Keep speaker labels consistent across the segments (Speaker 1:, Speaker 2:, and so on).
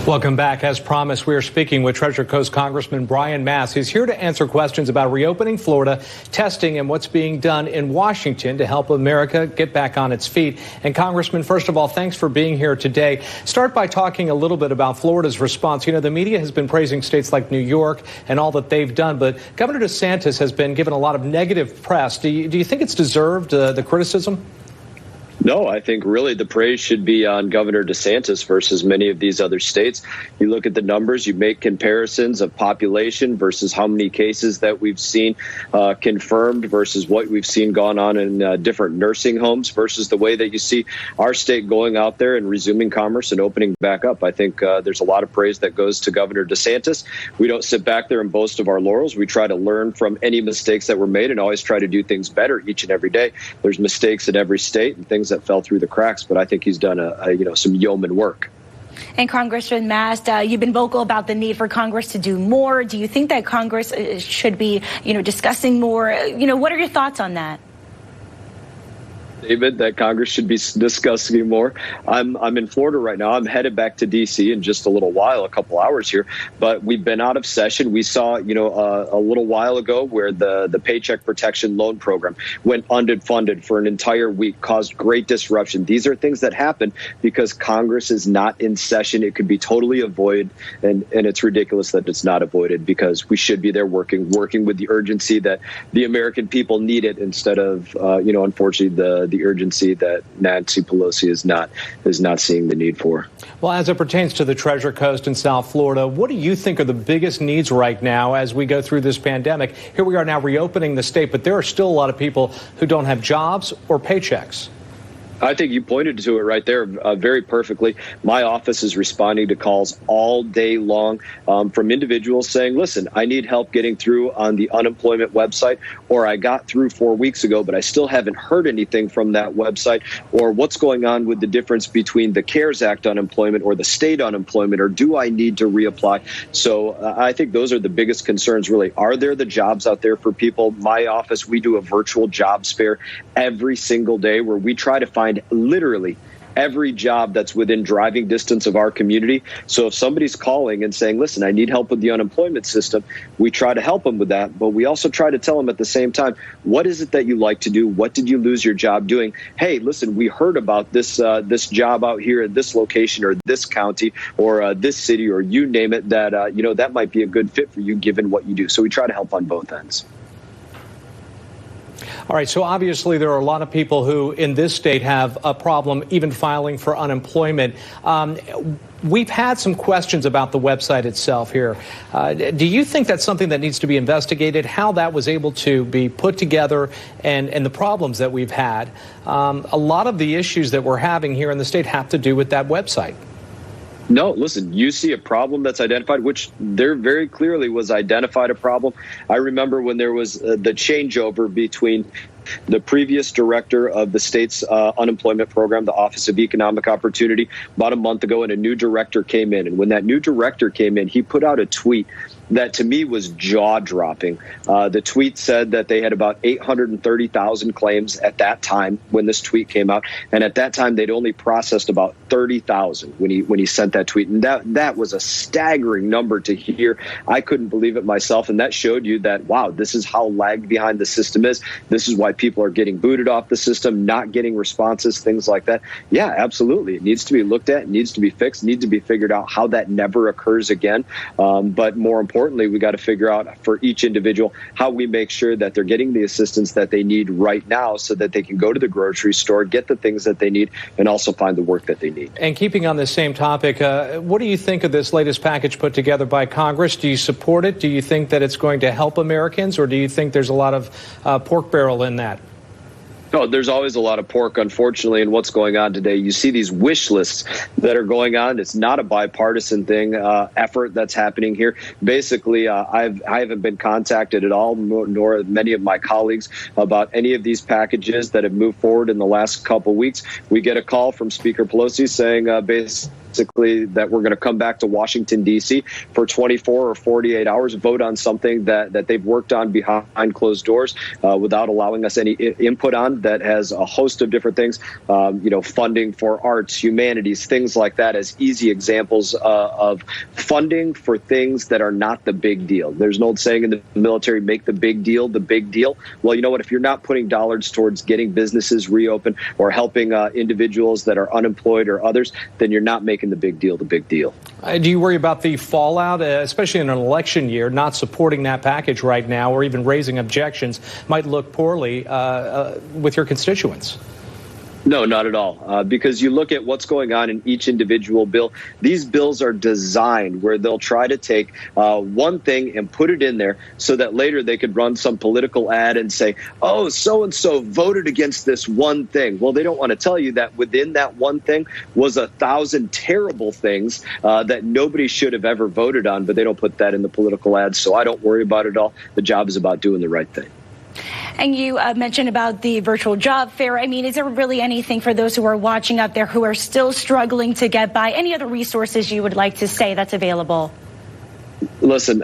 Speaker 1: Welcome back. As promised, we are speaking with Treasure Coast Congressman Brian Mast. He's here to answer questions about reopening Florida, testing, and what's being done in Washington to help America get back on its feet. And Congressman, first of all, thanks for being here today. Start by talking a little bit about Florida's response. You know, the media has been praising states like New York and all that they've done, but Governor DeSantis has been given a lot of negative press. Do you think it's deserved, the criticism?
Speaker 2: No, I think really the praise should be on Governor DeSantis versus many of these other states. You look at the numbers, you make comparisons of population versus how many cases that we've seen confirmed versus what we've seen gone on in different nursing homes versus the way that you see our state going out there and resuming commerce and opening back up. I think there's a lot of praise that goes to Governor DeSantis. We don't sit back there and boast of our laurels. We try to learn from any mistakes that were made and always try to do things better each and every day. There's mistakes in every state and things that fell through the cracks, but I think he's done some yeoman work.
Speaker 3: And Congressman Mast, you've been vocal about the need for Congress to do more. Do you think that Congress should be, discussing more? What are your thoughts on that?
Speaker 2: David, that Congress should be discussing more. I'm in Florida right now. I'm headed back to D.C. in just a little while, a couple hours here. But we've been out of session. We saw, a little while ago where the Paycheck Protection Loan Program went underfunded for an entire week, caused great disruption. These are things that happen because Congress is not in session. It could be totally avoided, and it's ridiculous that it's not avoided because we should be there working with the urgency that the American people need it instead of, unfortunately, the urgency that Nancy Pelosi is not seeing the need for.
Speaker 1: Well, as it pertains to the Treasure Coast in South Florida, what do you think are the biggest needs right now as we go through this pandemic? Here we are now reopening the state, but there are still a lot of people who don't have jobs or paychecks.
Speaker 2: I think you pointed to it right there very perfectly. My office is responding to calls all day long from individuals saying, listen, I need help getting through on the unemployment website, or I got through 4 weeks ago, but I still haven't heard anything from that website, or what's going on with the difference between the CARES Act unemployment or the state unemployment, or do I need to reapply? So I think those are the biggest concerns, really. Are there the jobs out there for people? My office, we do a virtual jobs fair every single day where we try to find literally every job that's within driving distance of our community. So if somebody's calling and saying, listen, I need help with the unemployment system, we try to help them with that. But we also try to tell them at the same time, what is it that you like to do? What did you lose your job doing? Hey, listen, we heard about this job out here at this location or this county or this city or you name it that, that might be a good fit for you given what you do. So we try to help on both ends.
Speaker 1: All right, so obviously there are a lot of people who in this state have a problem even filing for unemployment. We've had some questions about the website itself here. Do you think that's something that needs to be investigated, how that was able to be put together and the problems that we've had? A lot of the issues that we're having here in the state have to do with that website.
Speaker 2: No, listen, you see a problem that's identified, which there very clearly was identified a problem. I remember when there was the changeover between the previous director of the state's unemployment program, the Office of Economic Opportunity, about a month ago, and a new director came in. And when that new director came in, he put out a tweet that to me was jaw-dropping. The tweet said that they had about 830,000 claims at that time when this tweet came out. And at that time, they'd only processed about 30,000 when he sent that tweet. And that was a staggering number to hear. I couldn't believe it myself. And that showed you that, wow, this is how lagged behind the system is. This is why people are getting booted off the system, not getting responses, things like that. Yeah, absolutely. It needs to be looked at, it needs to be fixed, needs to be figured out how that never occurs again. But more importantly, we got to figure out for each individual how we make sure that they're getting the assistance that they need right now so that they can go to the grocery store, get the things that they need, and also find the work that they need.
Speaker 1: And keeping on the same topic, what do you think of this latest package put together by Congress? Do you support it? Do you think that it's going to help Americans, or do you think there's a lot of pork barrel in that?
Speaker 2: No, there's always a lot of pork, unfortunately, in what's going on today. You see these wish lists that are going on. It's not a bipartisan thing, effort that's happening here. Basically, I haven't been contacted at all, nor many of my colleagues, about any of these packages that have moved forward in the last couple weeks. We get a call from Speaker Pelosi saying, basically that we're going to come back to Washington, D.C. for 24 or 48 hours, vote on something that they've worked on behind closed doors without allowing us any input on, that has a host of different things, funding for arts, humanities, things like that, as easy examples of funding for things that are not the big deal. There's an old saying in the military, make the big deal the big deal. Well, you know what? If you're not putting dollars towards getting businesses reopened or helping individuals that are unemployed or others, then you're not making the big deal the big deal.
Speaker 1: Do you worry about the fallout, especially in an election year, not supporting that package right now or even raising objections might look poorly with your constituents?
Speaker 2: No, not at all. Because you look at what's going on in each individual bill. These bills are designed where they'll try to take one thing and put it in there so that later they could run some political ad and say, oh, so-and-so voted against this one thing. Well, they don't want to tell you that within that one thing was 1,000 terrible things that nobody should have ever voted on, but they don't put that in the political ads. So I don't worry about it all. The job is about doing the right thing.
Speaker 3: And you mentioned about the virtual job fair. I mean, is there really anything for those who are watching out there who are still struggling to get by? Any other resources you would like to say that's available?
Speaker 2: Listen,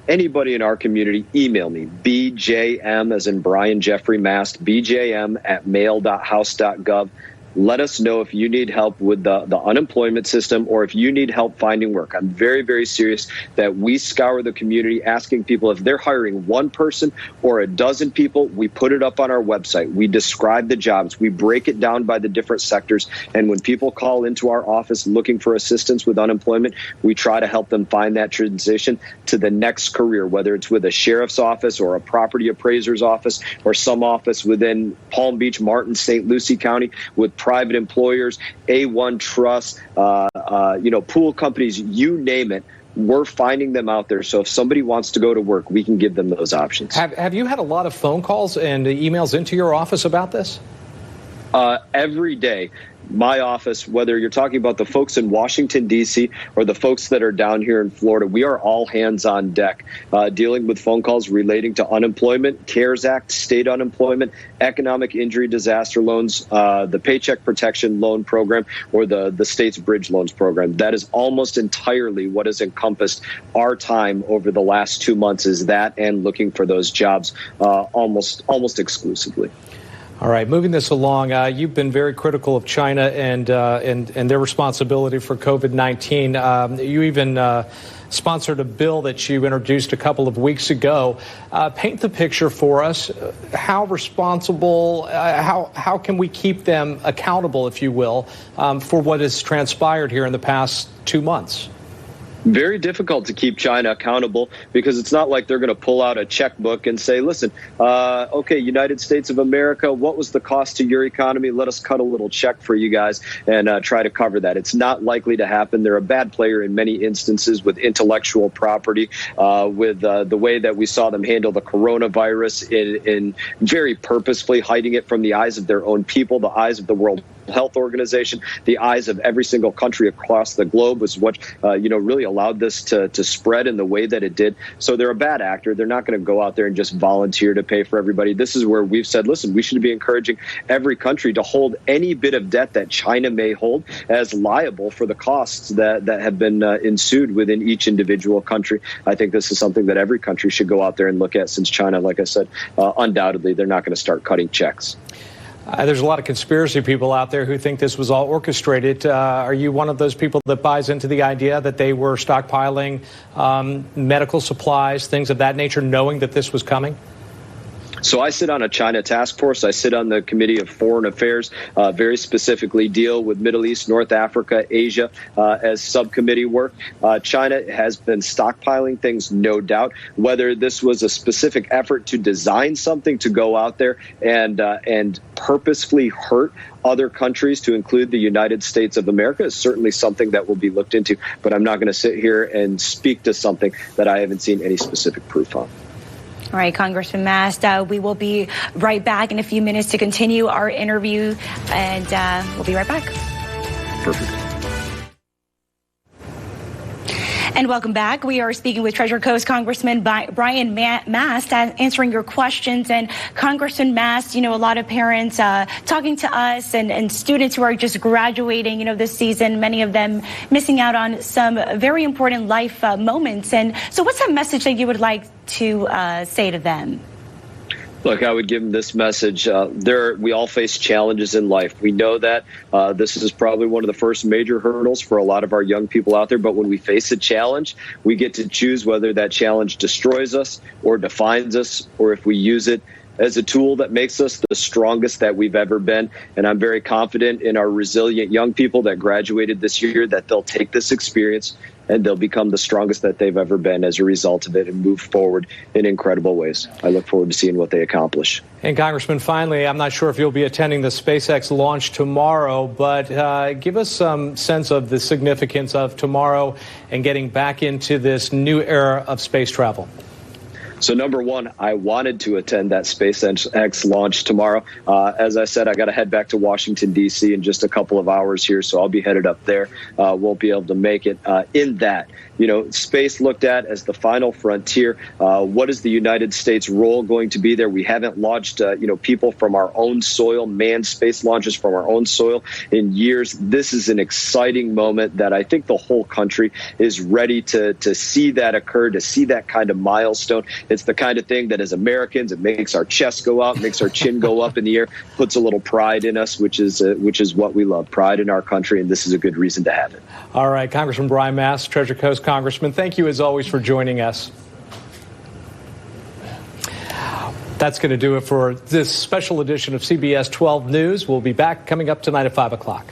Speaker 2: anybody in our community, email me, BJM as in Brian Jeffrey Mast, bjm@mail.house.gov. Let us know if you need help with the unemployment system or if you need help finding work. I'm very, very serious that we scour the community asking people if they're hiring one person or a dozen people. We put it up on our website. We describe the jobs. We break it down by the different sectors. And when people call into our office looking for assistance with unemployment, we try to help them find that transition to the next career, whether it's with a sheriff's office or a property appraiser's office or some office within Palm Beach, Martin, St. Lucie County with private employers, A1 trusts, pool companies, you name it. We're finding them out there. So if somebody wants to go to work, we can give them those options.
Speaker 1: Have you had a lot of phone calls and emails into your office about this?
Speaker 2: Every day. My office, whether you're talking about the folks in Washington, D.C. or the folks that are down here in Florida, we are all hands on deck dealing with phone calls relating to unemployment, CARES Act, state unemployment, economic injury disaster loans, the Paycheck Protection Loan Program, or the state's bridge loans program. That is almost entirely what has encompassed our time over the last 2 months, is that and looking for those jobs almost exclusively.
Speaker 1: All right, moving this along, you've been very critical of China and their responsibility for COVID-19. You even sponsored a bill that you introduced a couple of weeks ago. Paint the picture for us. How responsible, how can we keep them accountable, if you will, for what has transpired here in the past 2 months?
Speaker 2: Very difficult to keep China accountable because it's not like they're going to pull out a checkbook and say, listen, okay, United States of America, what was the cost to your economy? Let us cut a little check for you guys and try to cover that. It's not likely to happen. They're a bad player in many instances with intellectual property, with the way that we saw them handle the coronavirus in very purposefully hiding it from the eyes of their own people, the eyes of the World Health Organization, the eyes of every single country across the globe, was what really allowed this to spread in the way that it did. So they're a bad actor. They're not going to go out there and just volunteer to pay for everybody. This is where we've said, listen, we should be encouraging every country to hold any bit of debt that China may hold as liable for the costs that have been ensued within each individual country. I think this is something that every country should go out there and look at, since China, like I said, undoubtedly, they're not going to start cutting checks.
Speaker 1: There's a lot of conspiracy people out there who think this was all orchestrated. Are you one of those people that buys into the idea that they were stockpiling medical supplies, things of that nature, knowing that this was coming?
Speaker 2: So I sit on a China task force. I sit on the Committee of Foreign Affairs, very specifically deal with Middle East, North Africa, Asia as subcommittee work. China has been stockpiling things, no doubt. Whether this was a specific effort to design something to go out there and purposefully hurt other countries, to include the United States of America, is certainly something that will be looked into. But I'm not going to sit here and speak to something that I haven't seen any specific proof on.
Speaker 3: All right, Congressman Mast, we will be right back in a few minutes to continue our interview, and we'll be right back.
Speaker 2: Perfect.
Speaker 3: And welcome back. We are speaking with Treasure Coast Congressman Brian Mast, answering your questions. And Congressman Mast, a lot of parents talking to us and students who are just graduating, this season, many of them missing out on some very important life moments. And so what's that message that you would like to say to them?
Speaker 2: Look, I would give them this message. We all face challenges in life. We know that this is probably one of the first major hurdles for a lot of our young people out there. But when we face a challenge, we get to choose whether that challenge destroys us or defines us, or if we use it as a tool that makes us the strongest that we've ever been. And I'm very confident in our resilient young people that graduated this year that they'll take this experience and they'll become the strongest that they've ever been as a result of it and move forward in incredible ways. I look forward to seeing what they accomplish.
Speaker 1: And Congressman, finally, I'm not sure if you'll be attending the SpaceX launch tomorrow, but give us some sense of the significance of tomorrow and getting back into this new era of space travel.
Speaker 2: So number one, I wanted to attend that SpaceX launch tomorrow. As I said, I got to head back to Washington, D.C. in just a couple of hours here, so I'll be headed up there. Won't be able to make it. In that, space looked at as the final frontier. What is the United States role going to be there? We haven't launched, people from our own soil, manned space launches from our own soil in years. This is an exciting moment that I think the whole country is ready to see that occur, to see that kind of milestone. It's the kind of thing that as Americans, it makes our chest go out, makes our chin go up in the air, puts a little pride in us, which is what we love, pride in our country, and this is a good reason to have it.
Speaker 1: All right, Congressman Brian Mast, Treasure Coast Congressman, thank you as always for joining us. That's going to do it for this special edition of CBS 12 News. We'll be back coming up tonight at 5 o'clock.